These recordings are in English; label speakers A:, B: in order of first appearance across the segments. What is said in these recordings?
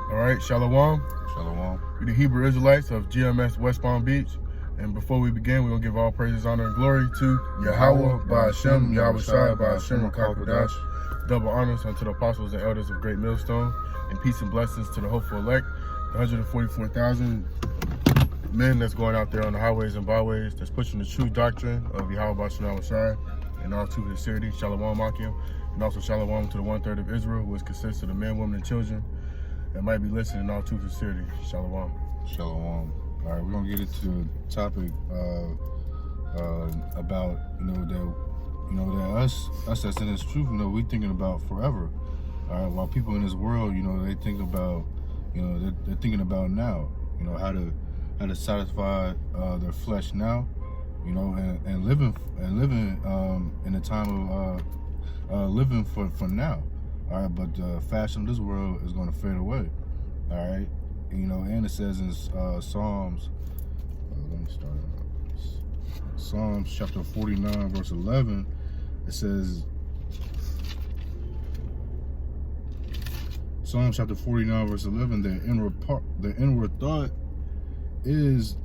A: All right, Shalom.
B: Shalom.
A: We're the Hebrew Israelites of GMS West Palm Beach. And before we begin, we're going to give all praises, honor, and glory to Yahweh, Ba'Hashem, Yahweh Shai, Ba'Hashem, Kakadash. Double honors unto the apostles and elders of Great Millstone, and peace and blessings to the hopeful elect, the 144,000 men that's going out there on the highways and byways, that's pushing the true doctrine of Yahweh, Ba'Hashem, Yahweh Shai, and all to his sincerity. Shalom, Akim. And also Shalom to the 1/3 of Israel, which consists of the men, women, and children that might be listening in all true sincerity. Shalom.
B: Shalom. All right, we're gonna get into a topic about that us that's in this truth. We thinking about forever. All right, while people in this world, they think about, they're thinking about now. How to satisfy their flesh now. And living in the time of living for now. All right, but the fashion of this world is going to fade away. All right, and it says in Psalms, let me start Psalms chapter 49 verse 11. It says, Psalms chapter 49 verse 11, the inward thought is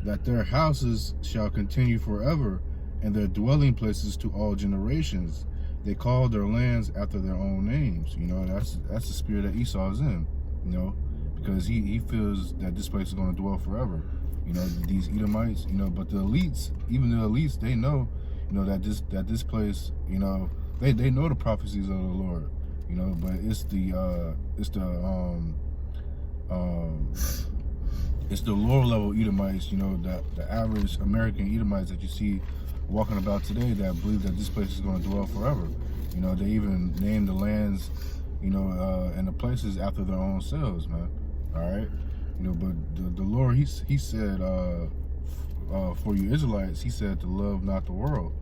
B: that their houses shall continue forever, and their dwelling places to all generations. They call their lands after their own names. That's the spirit that Esau is in, because he feels that this place is going to dwell forever. These Edomites, but the elites, even the elites, they know, that this place, they know the prophecies of the Lord, but it's the lower level Edomites, the average American Edomites that you see walking about today that believe that this place is going to dwell forever. They even name the lands, and the places after their own selves, man. All right, but the Lord, he said, for you Israelites, he said to love not the world.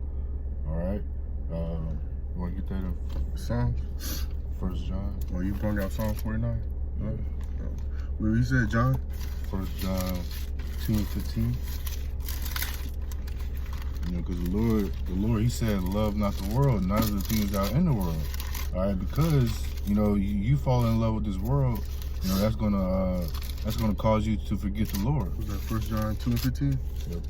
B: All right, you want to get that in
A: Psalms?
B: 1 John.
A: Oh, you brought out Psalm 49? No. What you said, John?
B: 1 John 2:15. Because the Lord, he said, love not the world, none of the things out in the world. All right, because you fall in love with this world, that's gonna cause you to forget the Lord.
A: Was that 1 John 2:15?
B: Yep.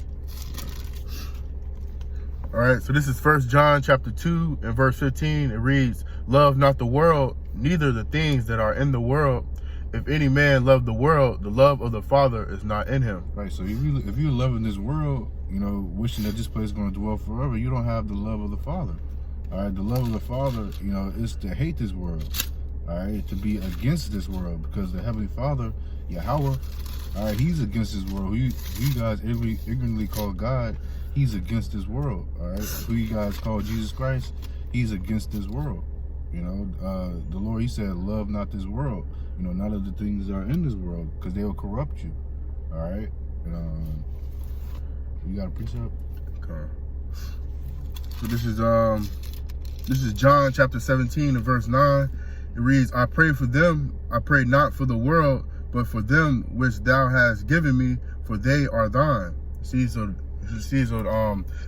A: All right, so this is 1 John chapter 2 and verse 15. It reads, love not the world, neither the things that are in the world. If any man love the world, the love of the Father is not in him.
B: Right, so if you're loving this world, wishing that this place is going to dwell forever, you don't have the love of the Father. All right, the love of the Father, is to hate this world. All right, to be against this world, because the Heavenly Father, Yahweh, all right, he's against this world. Who you guys ignorantly call God, he's against this world. All right, who you guys call Jesus Christ, he's against this world. The Lord, he said, love not this world. None of the things that are in this world, because they will corrupt you. All right, you got a precept?
A: Okay. So this is John chapter 17 and verse 9. It reads, I pray for them, I pray not for the world, but for them which thou hast given me, for they are thine. See, so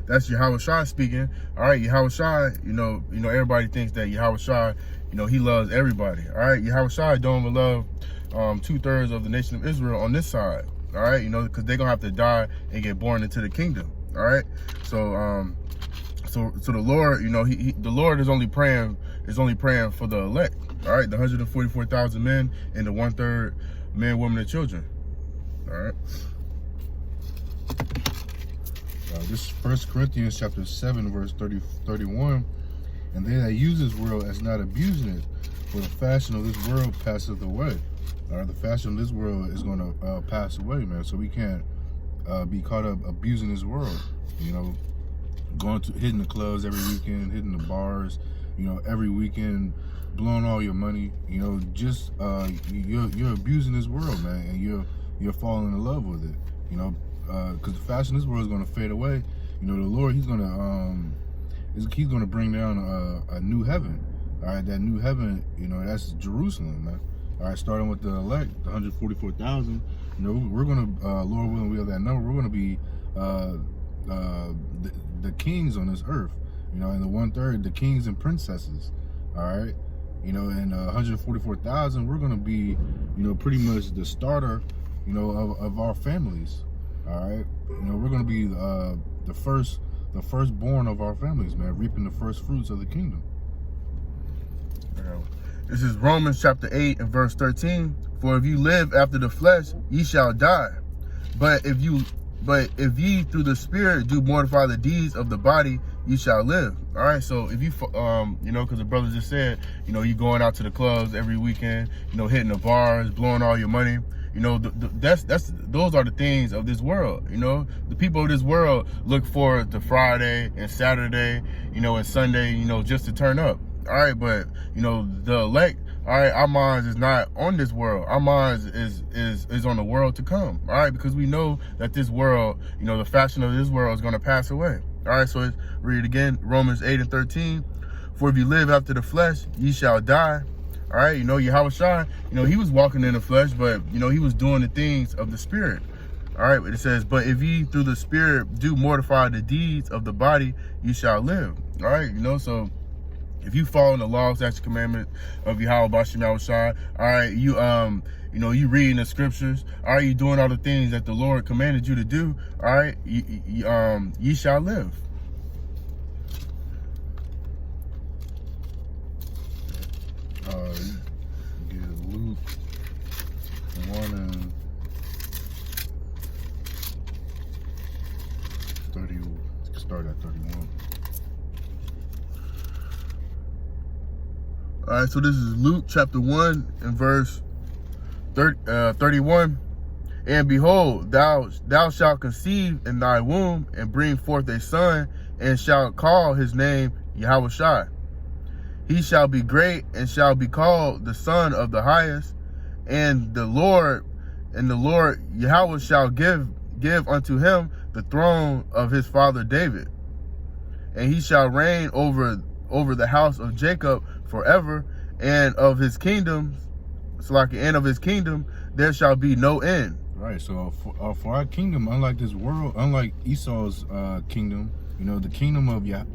A: that's Yahweh Shai speaking. All right, Yahweh Shai, everybody thinks that Yahweh Shai, he loves everybody. All right, Yahweh Shai don't even love 2/3 of the nation of Israel on this side. All right, because they're gonna have to die and get born into the kingdom. All right, so the Lord, the Lord is only praying for the elect. All right, the 144,000 men and the 1/3 men, women, and children. All right.
B: This 1 Corinthians chapter 7 verse 31. And they that use this world as not abusing it, for the fashion of this world passeth away. All right, the fashion of this world is going to pass away, man. So we can't be caught up abusing this world. Going to hitting the clubs every weekend, hitting the bars, every weekend, blowing all your money. Just you're abusing this world, man, and you're falling in love with it. Because the fashion of this world is going to fade away. The Lord, he's going to bring down a new heaven. All right, that new heaven, that's Jerusalem, man. All right, starting with the elect, the 144,000. We're going to, Lord willing, we have that number. We're going to be the kings on this earth. And the 1/3, the kings and princesses. All right. And 144,000, we're going to be, pretty much the starter, of our families. All right, we're gonna be the firstborn of our families, man, reaping the first fruits of the kingdom.
A: This is Romans chapter 8 and verse 13. For if you live after the flesh, ye shall die. But if ye through the Spirit do mortify the deeds of the body, you shall live. All right. So if you, because the brother just said, you going out to the clubs every weekend, hitting the bars, blowing all your money. Those are the things of this world. The people of this world look forward to Friday and Saturday, and Sunday, just to turn up. All right, but the elect, all right, our minds is not on this world. Our minds is on the world to come. All right, because we know that this world, the fashion of this world is going to pass away. All right, so let's read it again. Romans 8 and 13. For if you live after the flesh, ye shall die. All right, Yahushua, he was walking in the flesh, but he was doing the things of the Spirit. All right, it says, but if ye through the Spirit do mortify the deeds of the body, you shall live. All right, so if you follow the laws, statutes, commandments of Yahushua, all right, you reading the scriptures, all right, you doing all the things that the Lord commanded you to do, all right, ye shall live.
B: Get Luke 1 and 30. Start at 31.
A: All right, so this is Luke chapter 1 and verse 31. And behold, thou shalt conceive in thy womb and bring forth a son, and shalt call his name Yahushua. He shall be great and shall be called the Son of the Highest. And the Lord Yahweh shall give unto him the throne of his father David, and he shall reign over the house of Jacob forever, and of his kingdom, there shall be no end.
B: Right. So for our kingdom, unlike this world, unlike Esau's kingdom, the kingdom of Yahweh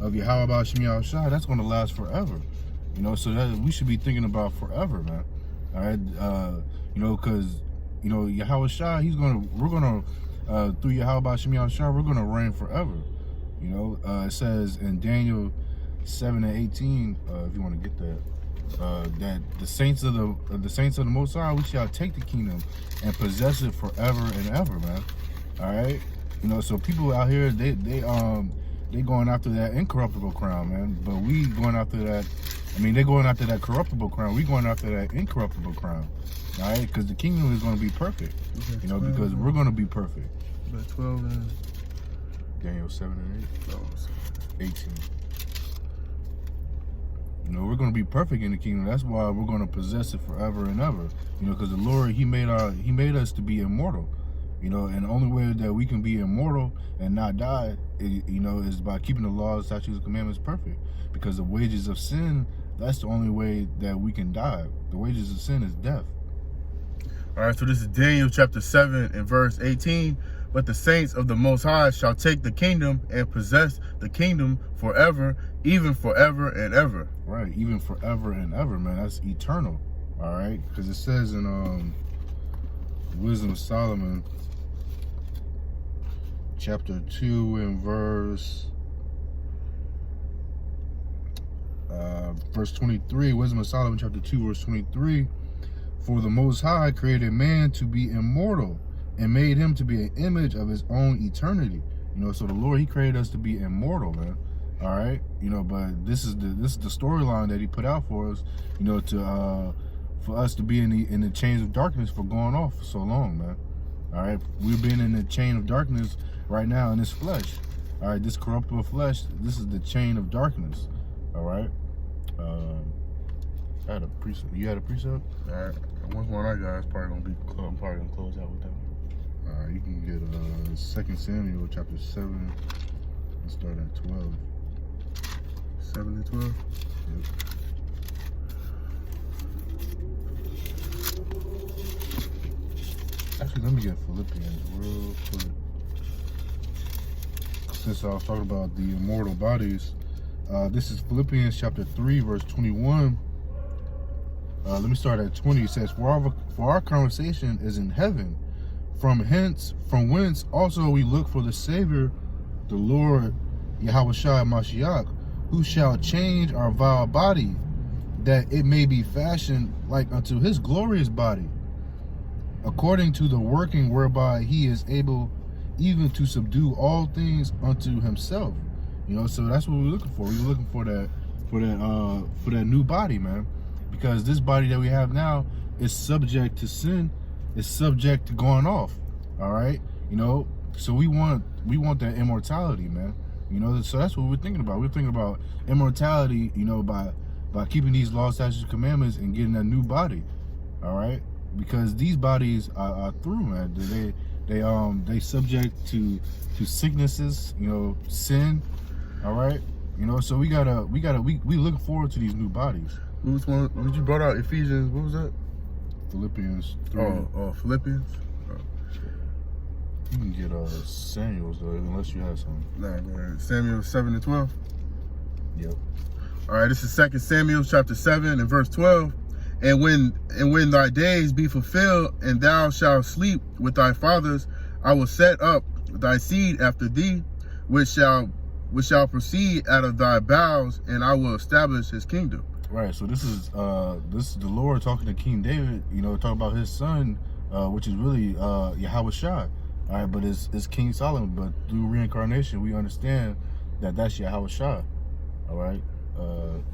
B: Shemi Shai, that's going to last forever. So that we should be thinking about forever, man. All right. Because Yahweh Shai, we're gonna through Yahweh Shemi Shai, we're gonna reign forever. It says in Daniel 7 and 18, if you want to get that, that the saints of the Most High, we shall take the kingdom and possess it forever and ever, man. All right, so people out here, they going after that incorruptible crown, man. But we going after that. They're going after that corruptible crown. We going after that incorruptible crown. All right, because the kingdom is going to be perfect. Because we're going to be perfect.
A: But 12 and
B: Daniel 7 and 8. 18. We're going to be perfect in the kingdom. That's why we're going to possess it forever and ever. Because the Lord, He made us to be immortal. And the only way that we can be immortal and not die, is by keeping the laws, statutes, and commandments perfect. Because the wages of sin, that's the only way that we can die. The wages of sin is death.
A: All right, so this is Daniel chapter 7 and verse 18. But the saints of the Most High shall take the kingdom and possess the kingdom forever, even forever and ever.
B: Right, even forever and ever, man. That's eternal. All right, because it says in Wisdom of Solomon, chapter 2 and verse 23. Wisdom of Solomon, chapter 2, verse 23. For the Most High created man to be immortal, and made him to be an image of his own eternity. So the Lord, He created us to be immortal, man. All right, but this is the storyline that He put out for us, for us to be in the chains of darkness for going off for so long, man. All right, we've been in the chain of darkness right now in this flesh. All right, this corruptible flesh. This is the chain of darkness. All right. I had a precept. You had a precept?
A: All right. Once one I got, I'm probably gonna close out with that one.
B: You can get 2 Samuel chapter 7 and start at 12.
A: 7 and 12?
B: Yep. Actually, let me get Philippians real quick. Since I was talking about the immortal bodies, this is Philippians chapter 3, verse 21. Let me start at 20. It says, for our conversation is in heaven. From whence also we look for the Savior, the Lord Yahushua Mashiach, who shall change our vile body, that it may be fashioned like unto his glorious body, according to the working whereby he is able even to subdue all things unto himself. You know, so that's what we're looking for. We're looking for that new body, man. Because this body that we have now is subject to sin, is subject to going off. All right, you know. So we want that immortality, man. You know, so that's what we're thinking about. We're thinking about immortality, you know, by keeping these laws, statutes, commandments, and getting that new body. All right, because these bodies are through, man. They subject to sicknesses, you know, sin. All right, you know. So we looking forward to these new bodies.
A: What was one? What you brought out? Ephesians. What was that?
B: Philippians 3.
A: Oh, Philippians.
B: You can get Samuel's though, unless you have some.
A: Nah, go ahead. Samuel 7 and 12.
B: Yep.
A: All right, this is 2 Samuel chapter 7 and verse 12. And when thy days be fulfilled, and thou shalt sleep with thy fathers, I will set up thy seed after thee, which shall proceed out of thy bowels, and I will establish his kingdom.
B: Right. So this is the Lord talking to King David. You know, talking about his son, which is really Yahushua. All right, but it's King Solomon. But through reincarnation, we understand that that's Yahushua. All right.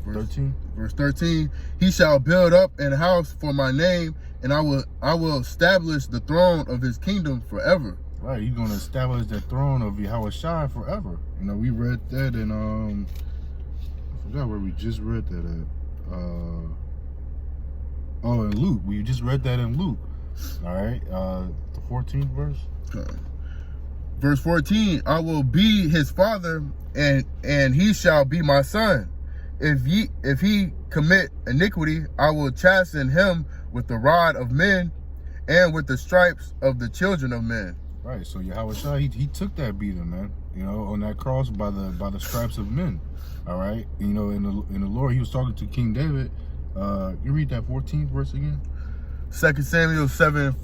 B: 13.
A: Verse 13. He shall build up an house for my name, and I will establish the throne of his kingdom forever.
B: Right. He's going to establish the throne of Yahushua forever. You know, we read that in I forgot where we just read that at. In Luke. We just read that in Luke. All right. The 14th verse.
A: Verse 14, I will be his father, and he shall be my son. If he commit iniquity, I will chasten him with the rod of men and with the stripes of the children of men.
B: Right. So Yahushua, he took that beating, man. You know, on that cross by the stripes of men. All right. You know, in the Lord, he was talking to King David. You read that 14th verse again?
A: 2 Samuel 7.